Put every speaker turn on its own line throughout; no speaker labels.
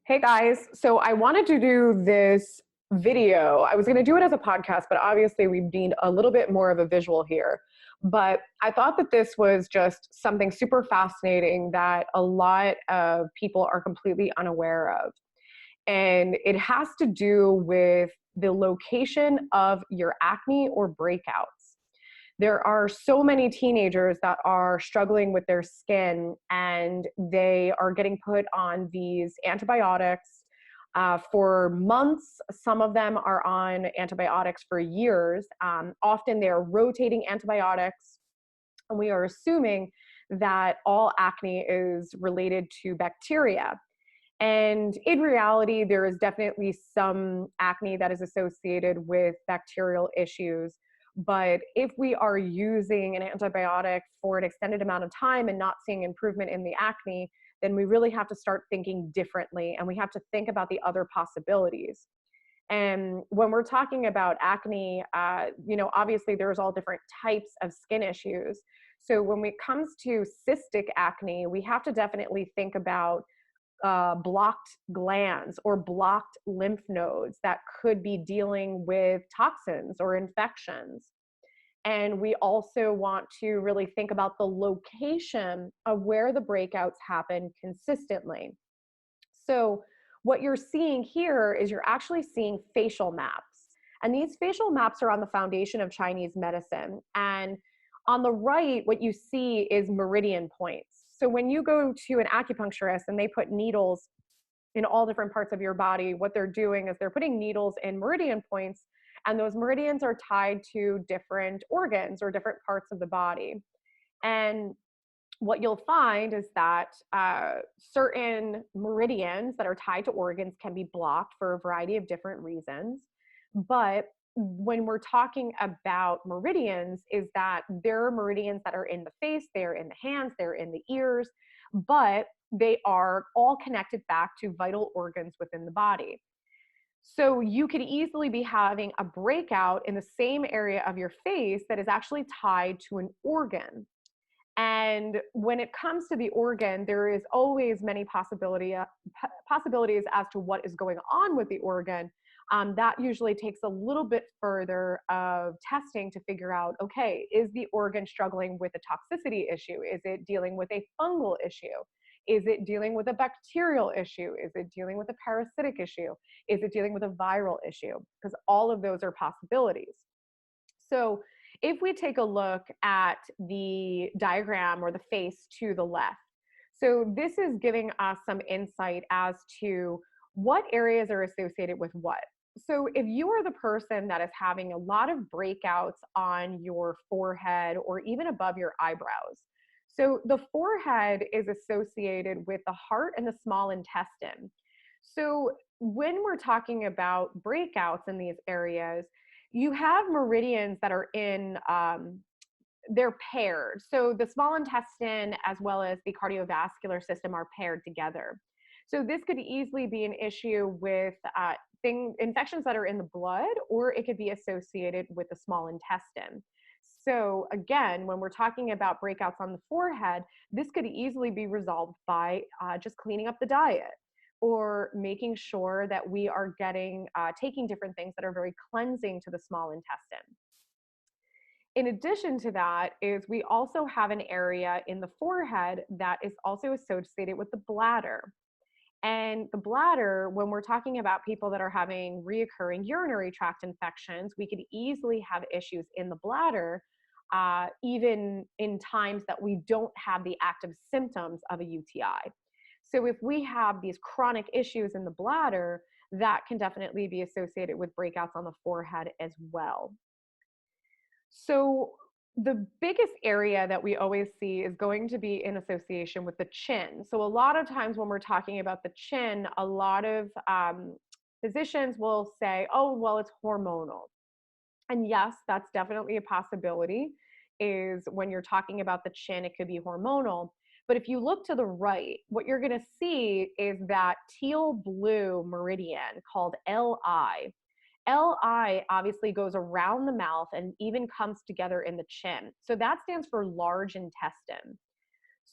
Hey guys, so I wanted to do this video. I was going to do it as a podcast, but obviously we need a little bit more of a visual here. But I thought that this was just something super fascinating that a lot of people are completely unaware of. And it has to do with the location of your acne or breakouts. There are so many teenagers that are struggling with their skin and they are getting put on these antibiotics for months. Some of them are on antibiotics for years. Often they're rotating antibiotics, and we are assuming that all acne is related to bacteria. And in reality, there is definitely some acne that is associated with bacterial issues. But if we are using an antibiotic for an extended amount of time and not seeing improvement in the acne, then we really have to start thinking differently, and we have to think about the other possibilities. And when we're talking about acne, obviously there's all different types of skin issues. So when it comes to cystic acne, we have to definitely think about blocked glands or blocked lymph nodes that could be dealing with toxins or infections. And we also want to really think about the location of where the breakouts happen consistently. So what you're seeing here is you're actually seeing facial maps. And these facial maps are on the foundation of Chinese medicine. And on the right, what you see is meridian points. So when you go to an acupuncturist and they put needles in all different parts of your body, what they're doing is they're putting needles in meridian points, and those meridians are tied to different organs or different parts of the body. And what you'll find is that certain meridians that are tied to organs can be blocked for a variety of different reasons. But when we're talking about meridians, is that there are meridians that are in the face, they're in the hands, they're in the ears, but they are all connected back to vital organs within the body. So you could easily be having a breakout in the same area of your face that is actually tied to an organ. And when it comes to the organ, there is always many possibilities as to what is going on with the organ. That usually takes a little bit further of testing to figure out, okay, is the organ struggling with a toxicity issue? Is it dealing with a fungal issue? Is it dealing with a bacterial issue? Is it dealing with a parasitic issue? Is it dealing with a viral issue? Because all of those are possibilities. So if we take a look at the diagram or the face to the left, so this is giving us some insight as to what areas are associated with what. So if you are the person that is having a lot of breakouts on your forehead or even above your eyebrows, so the forehead is associated with the heart and the small intestine. So when we're talking about breakouts in these areas, you have meridians that are they're paired. So the small intestine as well as the cardiovascular system are paired together. So this could easily be an issue with infections that are in the blood, or it could be associated with the small intestine. So again, when we're talking about breakouts on the forehead, this could easily be resolved by just cleaning up the diet, or making sure that we are taking different things that are very cleansing to the small intestine. In addition to that is we also have an area in the forehead that is also associated with the bladder. And the bladder, when we're talking about people that are having reoccurring urinary tract infections, we could easily have issues in the bladder, even in times that we don't have the active symptoms of a UTI. So if we have these chronic issues in the bladder, that can definitely be associated with breakouts on the forehead as well. So the biggest area that we always see is going to be in association with the chin. So a lot of times when we're talking about the chin, a lot of physicians will say, oh, well, it's hormonal. And yes, that's definitely a possibility, is when you're talking about the chin, it could be hormonal. But if you look to the right, what you're going to see is that teal blue meridian called LI. LI obviously goes around the mouth and even comes together in the chin. So that stands for large intestine.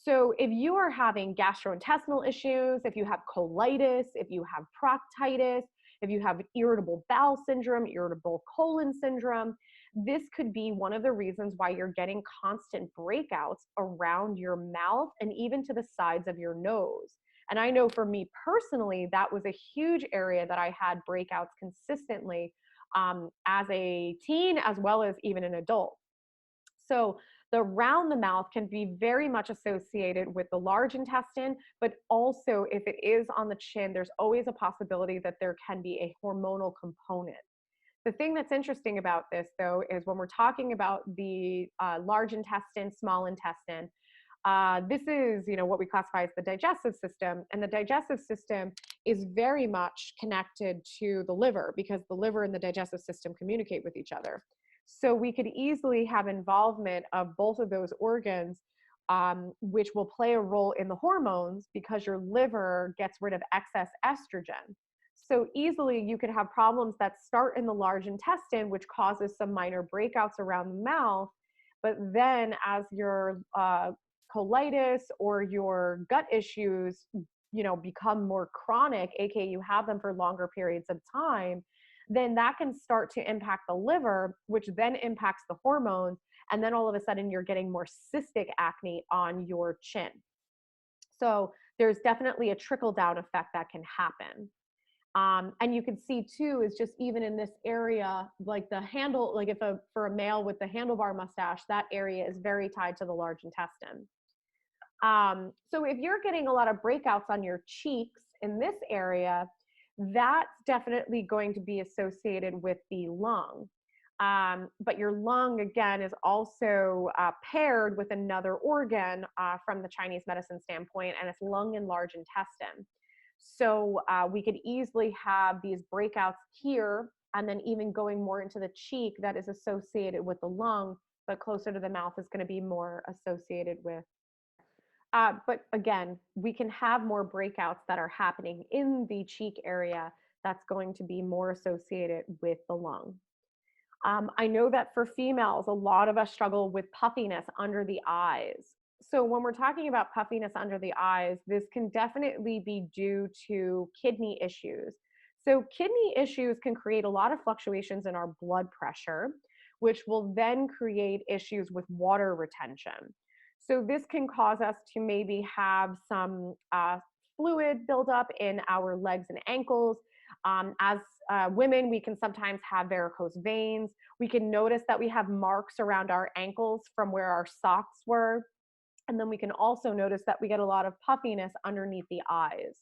So if you are having gastrointestinal issues, if you have colitis, if you have proctitis, if you have irritable bowel syndrome, irritable colon syndrome, this could be one of the reasons why you're getting constant breakouts around your mouth and even to the sides of your nose. And I know for me personally, that was a huge area that I had breakouts consistently as a teen as well as even an adult. So the round the mouth can be very much associated with the large intestine, but also if it is on the chin, there's always a possibility that there can be a hormonal component. The thing that's interesting about this, though, is when we're talking about the large intestine, small intestine, this is, what we classify as the digestive system, and the digestive system is very much connected to the liver because the liver and the digestive system communicate with each other. So we could easily have involvement of both of those organs, which will play a role in the hormones because your liver gets rid of excess estrogen. So easily you could have problems that start in the large intestine, which causes some minor breakouts around the mouth. But then as your colitis or your gut issues, become more chronic, aka you have them for longer periods of time, then that can start to impact the liver, which then impacts the hormones. And then all of a sudden you're getting more cystic acne on your chin. So there's definitely a trickle down effect that can happen. And you can see too, is just even in this area, like the handle, like for a male with the handlebar mustache, that area is very tied to the large intestine. So if you're getting a lot of breakouts on your cheeks in this area, that's definitely going to be associated with the lung. But your lung, again, is also paired with another organ from the Chinese medicine standpoint, and it's lung and large intestine. So we could easily have these breakouts here, and then even going more into the cheek that is associated with the lung, but closer to the mouth is going to be more associated with. But again, we can have more breakouts that are happening in the cheek area that's going to be more associated with the lung. I know that for females, a lot of us struggle with puffiness under the eyes. So when we're talking about puffiness under the eyes, this can definitely be due to kidney issues. So kidney issues can create a lot of fluctuations in our blood pressure, which will then create issues with water retention. So this can cause us to maybe have some fluid buildup in our legs and ankles. As women, we can sometimes have varicose veins. We can notice that we have marks around our ankles from where our socks were. And then we can also notice that we get a lot of puffiness underneath the eyes.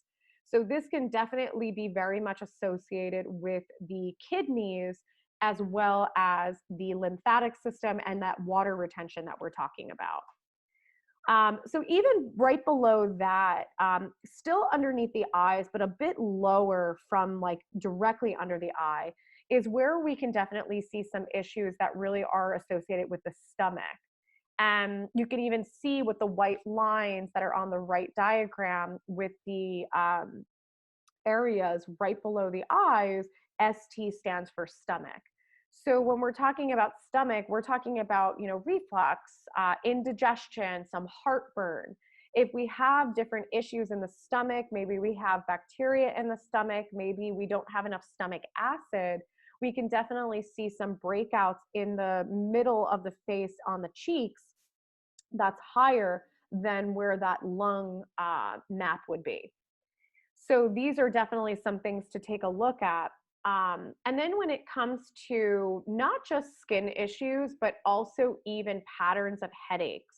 So this can definitely be very much associated with the kidneys as well as the lymphatic system and that water retention that we're talking about. So even right below that, still underneath the eyes, but a bit lower from like directly under the eye, is where we can definitely see some issues that really are associated with the stomach. And you can even see with the white lines that are on the right diagram with the areas right below the eyes, ST stands for stomach. So when we're talking about stomach, we're talking about, reflux, indigestion, some heartburn. If we have different issues in the stomach, maybe we have bacteria in the stomach, maybe we don't have enough stomach acid, we can definitely see some breakouts in the middle of the face on the cheeks that's higher than where that lung map would be. So these are definitely some things to take a look at. And then when it comes to not just skin issues, but also even patterns of headaches.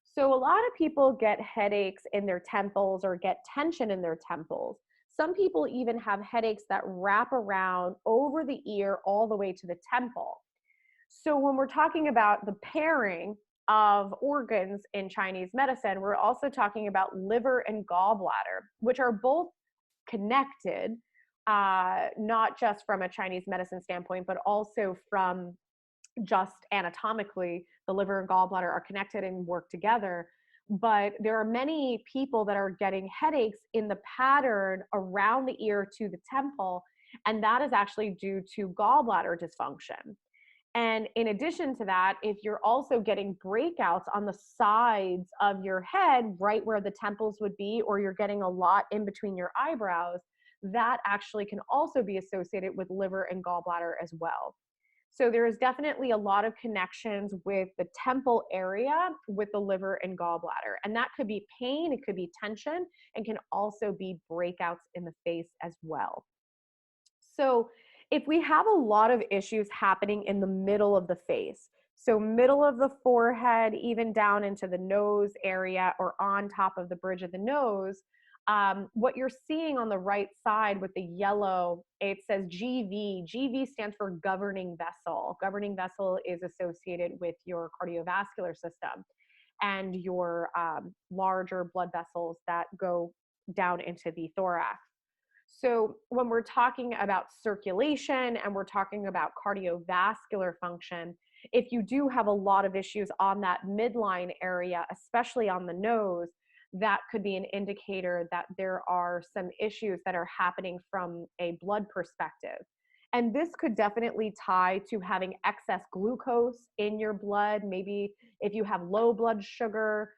So a lot of people get headaches in their temples or get tension in their temples. Some people even have headaches that wrap around over the ear all the way to the temple. So when we're talking about the pairing of organs in Chinese medicine, we're also talking about liver and gallbladder, which are both connected, not just from a Chinese medicine standpoint, but also from just anatomically, the liver and gallbladder are connected and work together. But there are many people that are getting headaches in the pattern around the ear to the temple, and that is actually due to gallbladder dysfunction. And in addition to that, if you're also getting breakouts on the sides of your head, right where the temples would be, or you're getting a lot in between your eyebrows, that actually can also be associated with liver and gallbladder as well. So there is definitely a lot of connections with the temple area with the liver and gallbladder. And that could be pain, it could be tension, and can also be breakouts in the face as well. So if we have a lot of issues happening in the middle of the face, so middle of the forehead, even down into the nose area or on top of the bridge of the nose, what you're seeing on the right side with the yellow, it says GV. GV stands for governing vessel. Governing vessel is associated with your cardiovascular system and your larger blood vessels that go down into the thorax. So when we're talking about circulation and we're talking about cardiovascular function, if you do have a lot of issues on that midline area, especially on the nose, that could be an indicator that there are some issues that are happening from a blood perspective. And this could definitely tie to having excess glucose in your blood. Maybe if you have low blood sugar,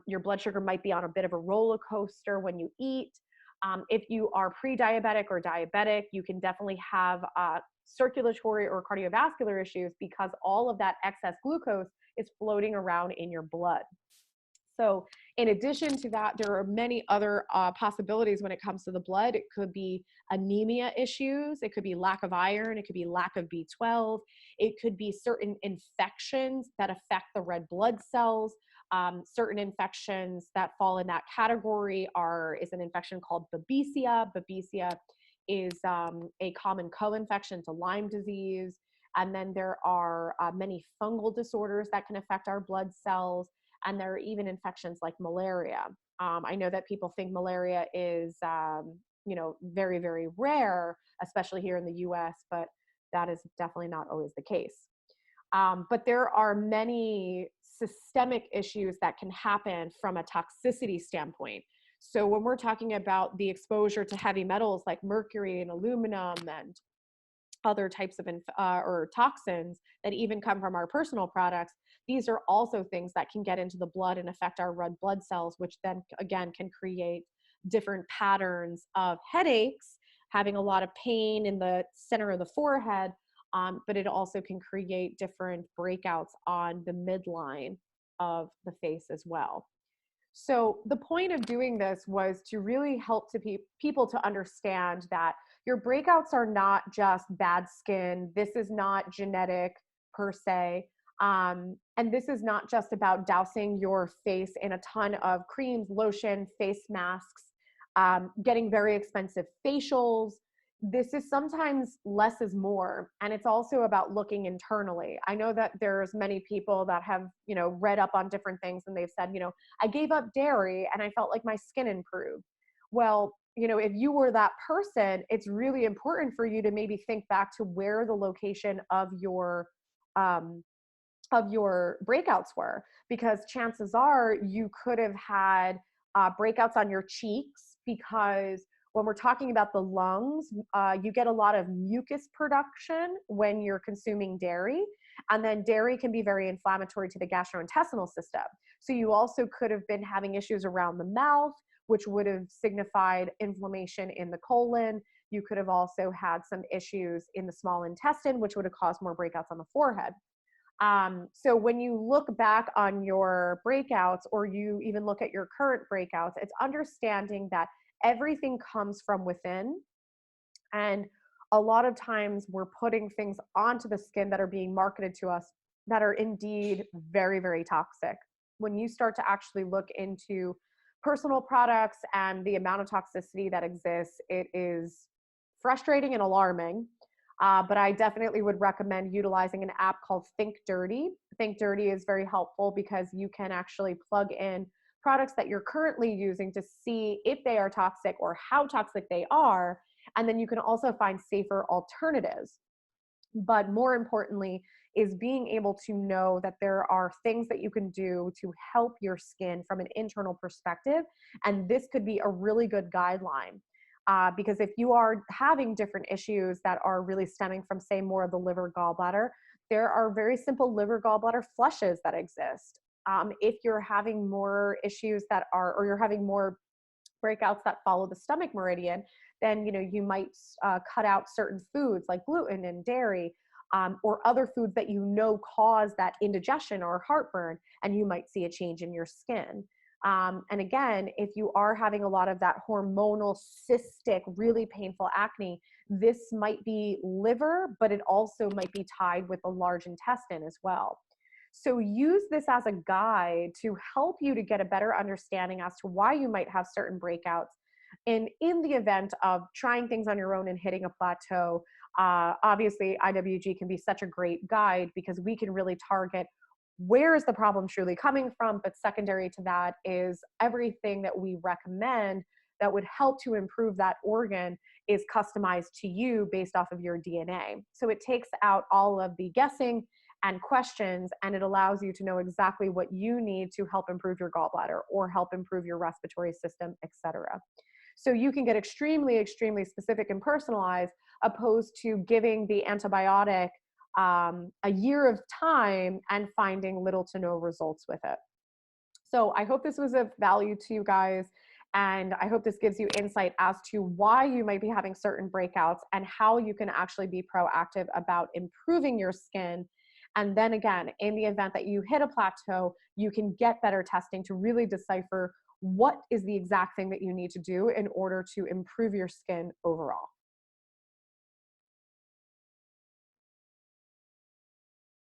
your blood sugar might be on a bit of a roller coaster when you eat. If you are pre-diabetic or diabetic, you can definitely have circulatory or cardiovascular issues because all of that excess glucose is floating around in your blood. So in addition to that, there are many other possibilities when it comes to the blood. It could be anemia issues. It could be lack of iron. It could be lack of B12. It could be certain infections that affect the red blood cells. Certain infections that fall in that category is an infection called Babesia. Babesia is a common co-infection to Lyme disease. And then there are many fungal disorders that can affect our blood cells. And there are even infections like malaria. I know that people think malaria is, very, very rare, especially here in the US, but that is definitely not always the case. But there are many systemic issues that can happen from a toxicity standpoint. So when we're talking about the exposure to heavy metals like mercury and aluminum and other types of or toxins that even come from our personal products, these are also things that can get into the blood and affect our red blood cells, which then again can create different patterns of headaches, having a lot of pain in the center of the forehead, but it also can create different breakouts on the midline of the face as well. So the point of doing this was to really help people to understand that your breakouts are not just bad skin. This is not genetic per se. And this is not just about dousing your face in a ton of creams, lotion, face masks, getting very expensive facials. This is sometimes less is more. And it's also about looking internally. I know that there's many people that have, read up on different things and they've said, I gave up dairy and I felt like my skin improved. Well, if you were that person, it's really important for you to maybe think back to where the location of your breakouts were, because chances are you could have had breakouts on your cheeks, because when we're talking about the lungs, you get a lot of mucus production when you're consuming dairy. And then dairy can be very inflammatory to the gastrointestinal system. So you also could have been having issues around the mouth, which would have signified inflammation in the colon. You could have also had some issues in the small intestine, which would have caused more breakouts on the forehead. So when you look back on your breakouts, or you even look at your current breakouts, it's understanding that everything comes from within. And a lot of times we're putting things onto the skin that are being marketed to us that are indeed very, very toxic. When you start to actually look into personal products and the amount of toxicity that exists, it is frustrating and alarming. But I definitely would recommend utilizing an app called Think Dirty. Think Dirty is very helpful because you can actually plug in products that you're currently using to see if they are toxic or how toxic they are. And then you can also find safer alternatives. But more importantly is being able to know that there are things that you can do to help your skin from an internal perspective. And this could be a really good guideline. Because if you are having different issues that are really stemming from, say, more of the liver, gallbladder, There are very simple liver gallbladder flushes that exist. If you're having more issues that are, or you're having more breakouts that follow the stomach meridian, then you might cut out certain foods like gluten and dairy, or other foods that cause that indigestion or heartburn, and you might see a change in your skin. And again, if you are having a lot of that hormonal, cystic, really painful acne, this might be liver, but it also might be tied with the large intestine as well. So use this as a guide to help you to get a better understanding as to why you might have certain breakouts. And in the event of trying things on your own and hitting a plateau, obviously IWG can be such a great guide because we can really target where is the problem truly coming from. But secondary to that is everything that we recommend that would help to improve that organ is customized to you based off of your DNA. So it takes out all of the guessing and questions, and it allows you to know exactly what you need to help improve your gallbladder or help improve your respiratory system, etc. So you can get extremely, extremely specific and personalized, opposed to giving the antibiotic a year of time and finding little to no results with it. So I hope this was of value to you guys. And I hope this gives you insight as to why you might be having certain breakouts and how you can actually be proactive about improving your skin. And then again, in the event that you hit a plateau, you can get better testing to really decipher what is the exact thing that you need to do in order to improve your skin overall.